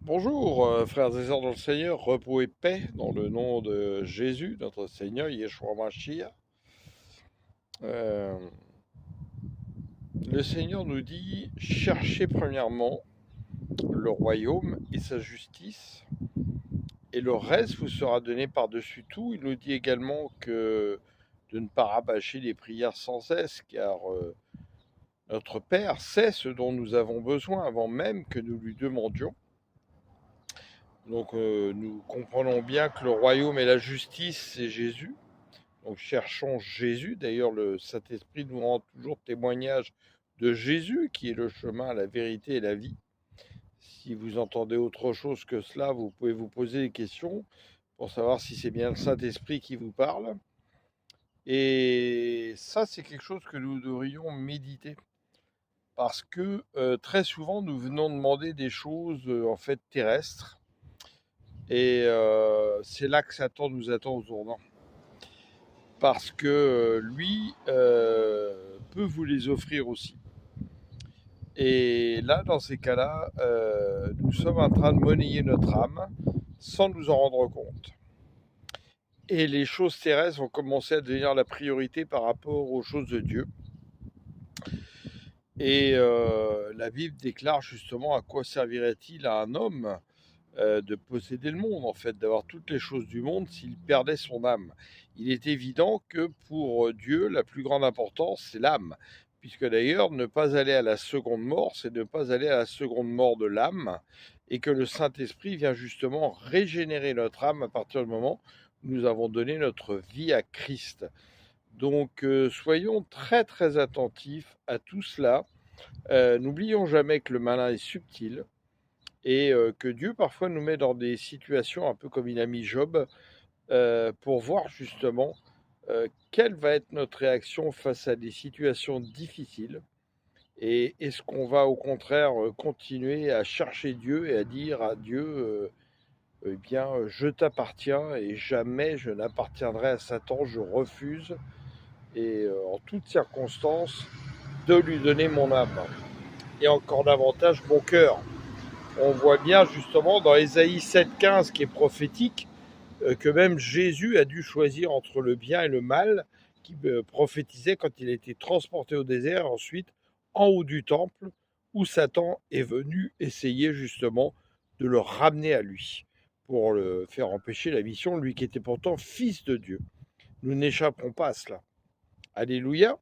Bonjour, frères et sœurs dans le Seigneur, repos et paix dans le nom de Jésus, notre Seigneur, Yeshua Mashiach. Euh, le Seigneur nous dit, cherchez premièrement le royaume et sa justice, et le reste vous sera donné par-dessus tout. Il nous dit également que de ne pas rabâcher les prières sans cesse, car notre Père sait ce dont nous avons besoin avant même que nous lui demandions. Donc nous comprenons bien que le royaume et la justice, c'est Jésus. Donc cherchons Jésus. D'ailleurs, le Saint-Esprit nous rend toujours témoignage de Jésus, qui est le chemin, la vérité et la vie. Si vous entendez autre chose que cela, vous pouvez vous poser des questions pour savoir si c'est bien le Saint-Esprit qui vous parle. Et ça, c'est quelque chose que nous devrions méditer. Parce que très souvent, nous venons demander des choses en fait terrestres. Et c'est là que Satan nous attend au tournant. Parce que lui peut vous les offrir aussi. Et là, dans ces cas-là, nous sommes en train de monnayer notre âme sans nous en rendre compte. Et les choses terrestres vont commencer à devenir la priorité par rapport aux choses de Dieu. Et la Bible déclare justement à quoi servirait-il à un homme de posséder le monde, en fait, d'avoir toutes les choses du monde s'il perdait son âme. Il est évident que pour Dieu, la plus grande importance, c'est l'âme, puisque d'ailleurs, ne pas aller à la seconde mort, c'est ne pas aller à la seconde mort de l'âme, et que le Saint-Esprit vient justement régénérer notre âme à partir du moment où nous avons donné notre vie à Christ. Donc, soyons très très attentifs à tout cela. N'oublions jamais que le malin est subtil, et que Dieu parfois nous met dans des situations un peu comme il a mis Job, pour voir justement quelle va être notre réaction face à des situations difficiles, et est-ce qu'on va au contraire continuer à chercher Dieu et à dire à Dieu, eh bien je t'appartiens et jamais je n'appartiendrai à Satan, je refuse, et en toutes circonstances de lui donner mon âme et encore davantage mon cœur. On voit bien justement dans Ésaïe 7,15 qui est prophétique, que même Jésus a dû choisir entre le bien et le mal, qui prophétisait quand il a été transporté au désert, ensuite en haut du temple, où Satan est venu essayer justement de le ramener à lui, pour le faire empêcher la mission, lui qui était pourtant fils de Dieu. Nous n'échapperons pas à cela. Alléluia.